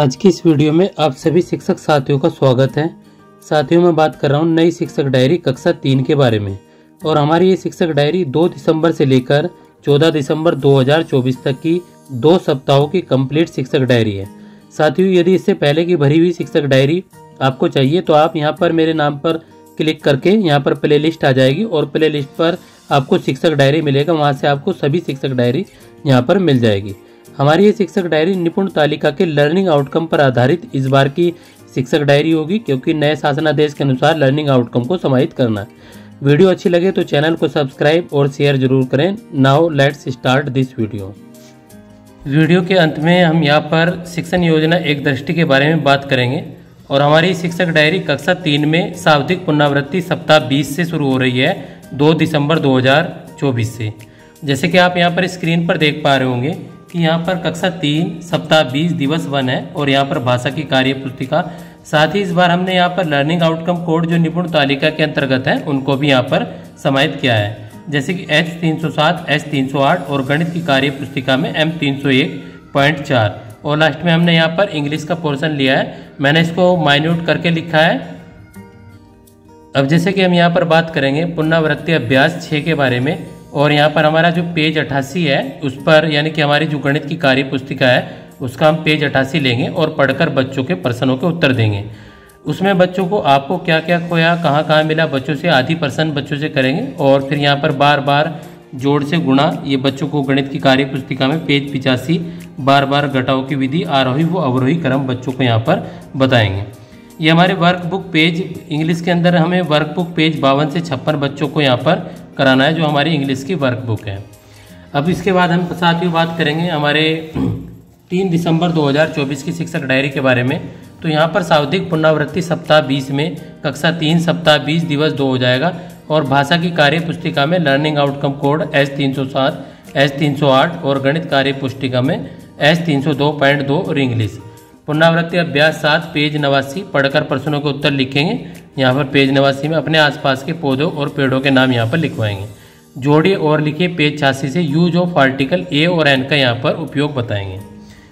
आज की इस वीडियो में आप सभी शिक्षक साथियों का स्वागत है। साथियों, मैं बात कर रहा हूँ नई शिक्षक डायरी कक्षा 3 के बारे में। और हमारी ये शिक्षक डायरी 2 दिसंबर से लेकर 14 दिसंबर 2024 तक की 2 सप्ताहों की कंप्लीट शिक्षक डायरी है। साथियों, यदि इससे पहले की भरी हुई शिक्षक डायरी आपको चाहिए तो आप यहाँ पर मेरे नाम पर क्लिक करके यहाँ पर प्ले लिस्ट आ जाएगी और प्ले लिस्ट पर आपको शिक्षक डायरी मिलेगा। वहाँ से आपको सभी शिक्षक डायरी यहाँ पर मिल जाएगी। हमारी ये शिक्षक डायरी निपुण तालिका के लर्निंग आउटकम पर आधारित इस बार की शिक्षक डायरी होगी, क्योंकि नए शासनादेश के अनुसार लर्निंग आउटकम को समाहित करना है। वीडियो अच्छी लगे तो चैनल को सब्सक्राइब और शेयर जरूर करें। Now let's start this video. Video के अंत में हम यहाँ पर शिक्षण योजना एक दृष्टि के बारे में बात करेंगे। और हमारी शिक्षक डायरी कक्षा 3 में शाब्दिक पुनरावृत्ति सप्ताह 20 से शुरू हो रही है, 2 दिसंबर 2024 से। जैसे कि आप यहाँ पर स्क्रीन पर देख पा रहे होंगे कि यहाँ पर कक्षा 3 सप्ताह 20 दिवस 1 है और यहाँ पर भाषा की कार्य पुस्तिका। साथ ही इस बार हमने यहाँ पर लर्निंग आउटकम कोड जो निपुण तालिका के अंतर्गत है उनको भी यहाँ पर समाहित किया है, जैसे कि H307, H308 और गणित की कार्य पुस्तिका में M301.4। और लास्ट में हमने यहाँ पर इंग्लिश का पोर्शन लिया है, मैंने इसको माइन्यूट करके लिखा है। अब जैसे कि हम यहाँ पर बात करेंगे पुनरावृत्ति अभ्यास 6 के बारे में। और यहाँ पर हमारा जो पेज 88 है उस पर, यानी कि हमारी जो गणित की कार्य पुस्तिका है उसका हम पेज 88 लेंगे और पढ़कर बच्चों के प्रश्नों के उत्तर देंगे। उसमें बच्चों को आपको क्या क्या खोया, कहाँ कहाँ मिला, बच्चों से आधी प्रश्न बच्चों से करेंगे। और फिर यहाँ पर बार बार जोड़ से गुणा, ये बच्चों को गणित की कार्य पुस्तिका में पेज 85 बार बार घटाव की विधि, आरोही व अवरोही क्रम बच्चों को यहाँ पर बताएंगे। ये हमारे वर्कबुक पेज, इंग्लिश के अंदर हमें वर्कबुक पेज 52 से 56 बच्चों को यहाँ पर कराना है, जो हमारी इंग्लिश की वर्कबुक है। अब इसके बाद हम साथियों बात करेंगे हमारे 3 दिसंबर 2024 की शिक्षक डायरी के बारे में। तो यहाँ पर शाब्दिक पुनरावृत्ति सप्ताह 20 में कक्षा 3 सप्ताह 20 दिवस 2 हो जाएगा। और भाषा की कार्य पुस्तिका में learning outcome code H307, H308 और गणित कार्य पुस्तिका में H302.2 और इंग्लिश। पुनरावृत्ति अभ्यास 7 पेज 89 पढ़कर प्रश्नों के उत्तर लिखेंगे। यहाँ पर पेज 89 में अपने आसपास के पौधों और पेड़ों के नाम यहाँ पर लिखवाएंगे। जोड़िए और लिखिए पेज 86 से यूज ऑफ आर्टिकल ए और एन का यहाँ पर उपयोग बताएंगे।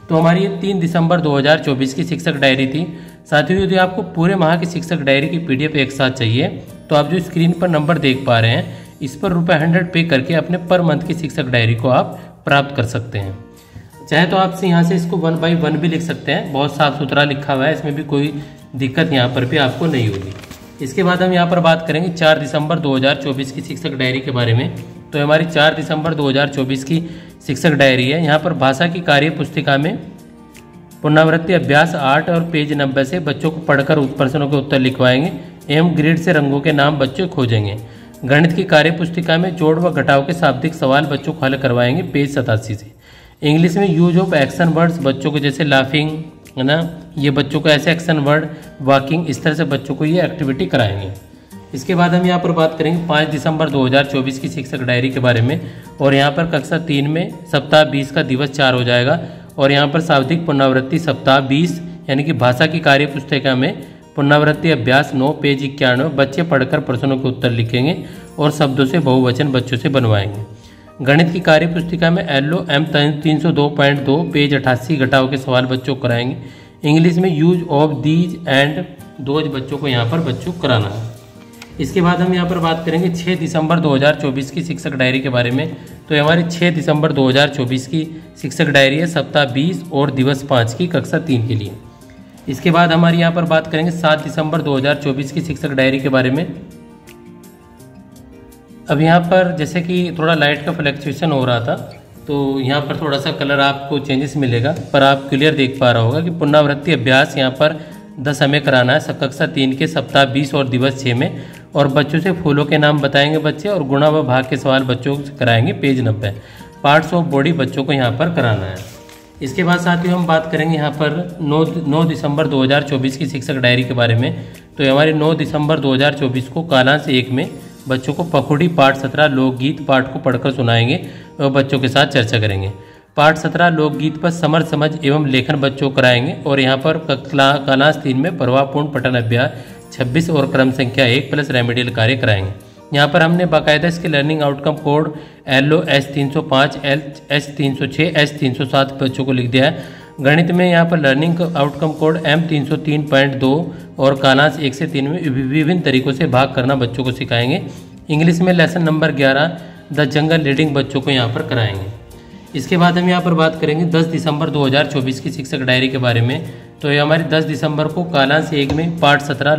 तो हमारी ये 3 दिसंबर 2024 की शिक्षक डायरी थी। साथियों, यदि आपको पूरे माह की शिक्षक डायरी की PDF एक साथ चाहिए तो आप जो स्क्रीन पर नंबर देख पा रहे हैं इस पर ₹100 पे करके अपने पर मंथ की शिक्षक डायरी को आप प्राप्त कर सकते हैं। चाहे तो आप यहाँ से इसको 1 by 1 भी लिख सकते हैं, बहुत साफ सुथरा लिखा हुआ है, इसमें भी कोई दिक्कत यहाँ पर भी आपको नहीं होगी। इसके बाद हम यहाँ पर बात करेंगे 4 दिसंबर 2024 की शिक्षक डायरी के बारे में। तो हमारी 4 दिसंबर 2024 की शिक्षक डायरी है। यहाँ पर भाषा की कार्य पुस्तिका में पुनरावृत्ति अभ्यास 8 और पेज 90 से बच्चों को पढ़कर प्रश्नों के उत्तर लिखवाएंगे एवं ग्रिड से रंगों के नाम बच्चे खोजेंगे। गणित की कार्य पुस्तिका में जोड़ व घटाव के शाब्दिक सवाल बच्चों को हल करवाएंगे पेज 87 से। इंग्लिश में यूज ऑफ एक्शन वर्ड्स बच्चों को, जैसे लाफिंग है ना, ये बच्चों को ऐसे एक्शन वर्ड, वॉकिंग, इस तरह से बच्चों को ये एक्टिविटी कराएंगे। इसके बाद हम यहाँ पर बात करेंगे 5 दिसंबर 2024 की शिक्षक डायरी के बारे में। और यहाँ पर कक्षा 3 में सप्ताह 20 का दिवस 4 हो जाएगा। और यहाँ पर शाब्दिक पुनरावृत्ति सप्ताह 20 यानी कि भाषा की कार्य पुस्तिका में पुनरावृत्ति अभ्यास 9 पेज 91 बच्चे पढ़कर प्रश्नों के उत्तर लिखेंगे और शब्दों से बहुवचन बच्चों से बनवाएंगे। गणित की कार्य पुस्तिका में LO M302.2 पेज 88 घटाव के सवाल बच्चों को कराएंगे। इंग्लिश में use of these and those बच्चों को यहाँ पर बच्चों को कराना है। इसके बाद हम यहाँ पर बात करेंगे 6 दिसंबर 2024 की शिक्षक डायरी के बारे में। तो हमारी 6 दिसंबर 2024 की शिक्षक डायरी है सप्ताह 20 और दिवस 5 की कक्षा 3 के लिए। इसके बाद हमारी यहाँ पर बात करेंगे 7 दिसंबर 2024 की शिक्षक डायरी के बारे में। अब यहाँ पर जैसे कि थोड़ा लाइट का फ्लक्चुएशन हो रहा था तो यहाँ पर थोड़ा सा कलर आपको चेंजेस मिलेगा, पर आप क्लियर देख पा रहा होगा कि पुनरावृत्ति अभ्यास यहाँ पर 10 हमें कराना है कक्षा 3 के सप्ताह 20 और दिवस 6 में। और बच्चों से फूलों के नाम बताएंगे बच्चे और गुणा व भाग के सवाल बच्चों से कराएंगे पेज 90। पार्ट्स ऑफ बॉडी बच्चों को यहाँ पर कराना है। इसके बाद साथियों हम बात करेंगे यहाँ पर 9 दिसंबर 2024 की शिक्षक डायरी के बारे में। तो हमारे 9 दिसंबर 2024 को कालांश 1 में बच्चों को पखुड़ी पाठ 17 लोकगीत पाठ को पढ़कर सुनाएंगे और बच्चों के साथ चर्चा करेंगे। पाठ 17 लोकगीत पर समर समझ एवं लेखन बच्चों को कराएंगे। और यहाँ पर कालांश 3 में प्रभावपूर्ण पठन अभ्यास 26 और क्रम संख्या 1 प्लस रेमेडियल कार्य कराएंगे। यहाँ पर हमने बाकायदा इसके learning outcome code LO H305, H306, H307 बच्चों को लिख दिया है। गणित में यहाँ पर लर्निंग आउटकम कोड M303.2 और कालांश 1 से 3 में विभिन्न तरीकों से भाग करना बच्चों को सिखाएंगे। इंग्लिश में lesson number 11 the jungle reading बच्चों को यहाँ पर कराएंगे। इसके बाद हम यहाँ पर बात करेंगे 10 दिसंबर 2024 की शिक्षक डायरी के बारे में। तो ये हमारी 10 दिसंबर को कालांश 1 में पाठ 17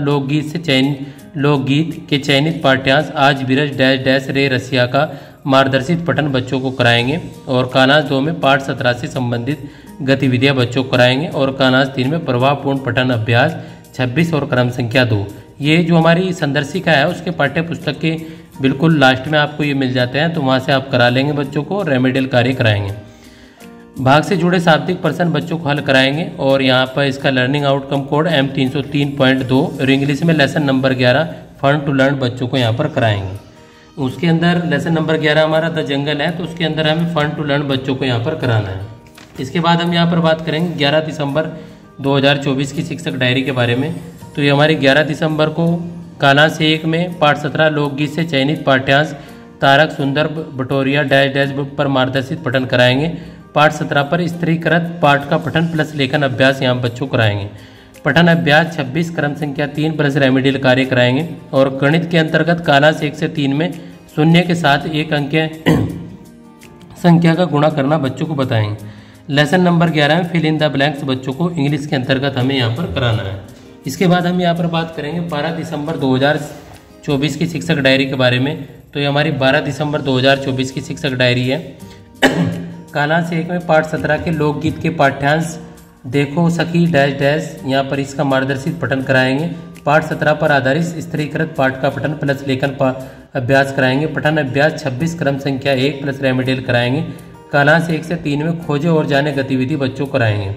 लोकगीत के चयनित पाठ्यांश आज बीरज डैश डैश रे रसिया का मार्गदर्शित पठन बच्चों को कराएंगे और कालांश 2 में पाठ 17 से संबंधित गतिविधियां बच्चों को कराएंगे और कालांश 3 में प्रभावपूर्ण पठन अभ्यास 26 और क्रम संख्या 2। ये जो हमारी संदर्शिका है उसके पाठ्य पुस्तक के बिल्कुल लास्ट में आपको ये मिल जाते हैं, तो वहाँ से आप करा लेंगे बच्चों को। रेमेडियल कार्य कराएंगे। भाग से जुड़े शाब्दिक प्रश्न बच्चों को हल कराएंगे और यहाँ पर इसका लर्निंग आउटकम कोड M303.2 और इंग्लिश में lesson number 11 fun to learn बच्चों को यहाँ पर कराएंगे। उसके अंदर लेसन नंबर 11 हमारा द जंगल है, तो उसके अंदर हमें फन टू लर्न बच्चों को यहाँ पर कराना है। इसके बाद हम यहाँ पर बात करेंगे 11 दिसंबर 2024 की शिक्षक डायरी के बारे में। तो ये हमारी 11 दिसंबर को कालांश 1 में पाठ 17 लोकगीत से चयनित पाठ्यांश तारक सुंदर बटोरिया डैश डैश पर मार्गदर्शित पठन कराएंगे। पाठ 17 पर स्त्रीकृत पाठ का पठन प्लस लेखन अभ्यास यहाँ बच्चों को कराएंगे। पठन अभ्यास 26 क्रम संख्या 3 प्लस रेमेडियल कार्य कराएंगे और गणित के अंतर्गत कालांश 1 से 3 में शून्य के साथ एक अंक संख्या का गुणा करना बच्चों को बताएंगे। लेसन नंबर 11 में फिल इन द ब्लैंक्स बच्चों को इंग्लिश के अंतर्गत हमें यहाँ पर कराना है। इसके बाद हम यहाँ पर बात करेंगे 12 दिसंबर 2024 की शिक्षक डायरी के बारे में। तो ये हमारी 12 दिसंबर 2024 की शिक्षक डायरी है। कालांश 1 में पाठ 17 के लोकगीत के पाठ्यांश देखो सखी डैश डैश यहाँ पर इसका मार्गदर्शित पठन कराएंगे। पाठ 17 पर आधारित स्त्रीकृत पाठ का पठन प्लस लेखन अभ्यास कराएंगे। पठन अभ्यास 26 क्रम संख्या 1 प्लस रेमेडियल कराएंगे। कालांश 1 से 3 में खोजे और जाने गतिविधि बच्चों को कराएंगे।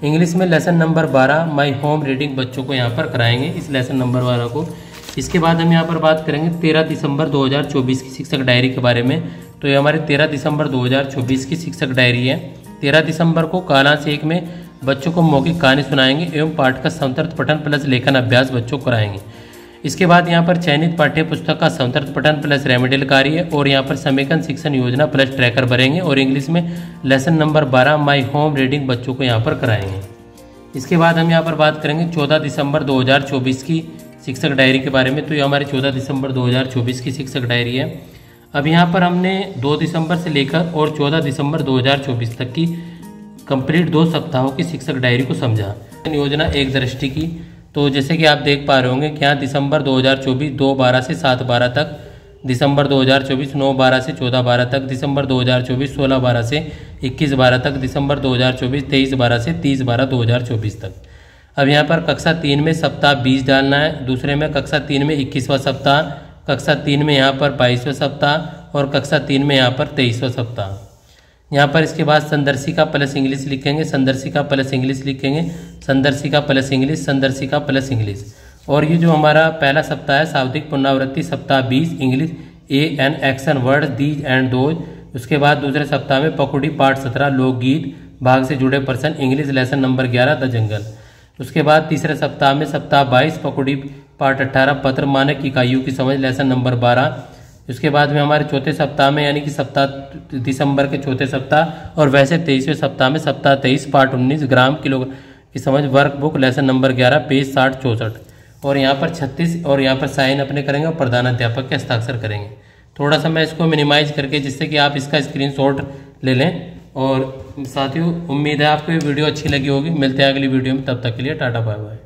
इंग्लिश में lesson number 12 my home reading बच्चों को यहाँ पर कराएंगे, इस लेसन नंबर 12 को। इसके बाद हम यहाँ पर बात करेंगे 13 दिसंबर 2024 की शिक्षक डायरी के बारे में। तो ये हमारी 13 दिसंबर 2024 की शिक्षक डायरी है। 13 दिसंबर को कालांश 1 में बच्चों को मौखिक कहानी सुनाएंगे एवं पाठ का समतर्थ पठन प्लस लेखन अभ्यास बच्चों को कराएंगे। इसके बाद यहाँ पर चयनित पाठ्य पुस्तक का समतर्थ पठन प्लस रेमेडियल कार्य और यहाँ पर समेकन शिक्षण योजना प्लस ट्रैकर भरेंगे और इंग्लिश में lesson number 12 my home reading बच्चों को यहाँ पर कराएंगे। इसके बाद हम यहाँ पर बात करेंगे 14 दिसंबर 2024 की शिक्षक डायरी के बारे में। तो ये हमारी 14 दिसंबर 2024 की शिक्षक डायरी है। अब यहाँ पर हमने 2 दिसंबर से लेकर और 14 दिसंबर 2024 तक की कंप्लीट 2 सप्ताहों की शिक्षक डायरी को समझा। योजना एक दृष्टि की, तो जैसे कि आप देख पा रहे होंगे कि यहाँ दिसंबर 2024 2/12 से 7/12 तक, दिसंबर 2024 9/12 से 14/12 तक, दिसंबर 2024 16/12 से 21/12 तक, दिसंबर 2024 23/12 से 30/12/2024 तक। अब यहाँ पर कक्षा 3 में सप्ताह 20 डालना है, दूसरे में कक्षा 3 में 21वां सप्ताह, कक्षा 3 में यहाँ पर 22वां सप्ताह और कक्षा 3 में यहाँ पर 23वां सप्ताह। यहाँ पर इसके बाद संदर्शिका प्लस इंग्लिश लिखेंगे, संदर्शिका प्लस इंग्लिश लिखेंगे, संदर्शिका प्लस इंग्लिश, संदर्शिका प्लस इंग्लिश। और ये जो हमारा पहला सप्ताह है शाब्दिक पुनरावृत्ति सप्ताह 20 English an action word these and those. उसके बाद दूसरे सप्ताह में पकुड़ी पाठ 17 लोकगीत भाग से जुड़े प्रश्न English lesson number 11 the jungle. उसके बाद तीसरे सप्ताह में सप्ताह 22 पकुड़ी पाठ 18 पत्र मानक इकाइयों की समझ लेसन नंबर 12। उसके बाद में हमारे चौथे सप्ताह में यानी कि सप्ताह दिसंबर के चौथे सप्ताह और वैसे 23वें सप्ताह में सप्ताह 23 पाठ 19 ग्राम किलो की समझ work book lesson number 11 page 60-64 और यहाँ पर 36 और यहाँ पर साइन अपने करेंगे और प्रधानाध्यापक के हस्ताक्षर करेंगे। थोड़ा सा मैं इसको मिनिमाइज करके जिससे कि आप इसका स्क्रीनशॉट ले लें। और साथियों उम्मीद है आपको ये वीडियो अच्छी लगी होगी। मिलते हैं अगली वीडियो में, तब तक के लिए टाटा बाय बाय।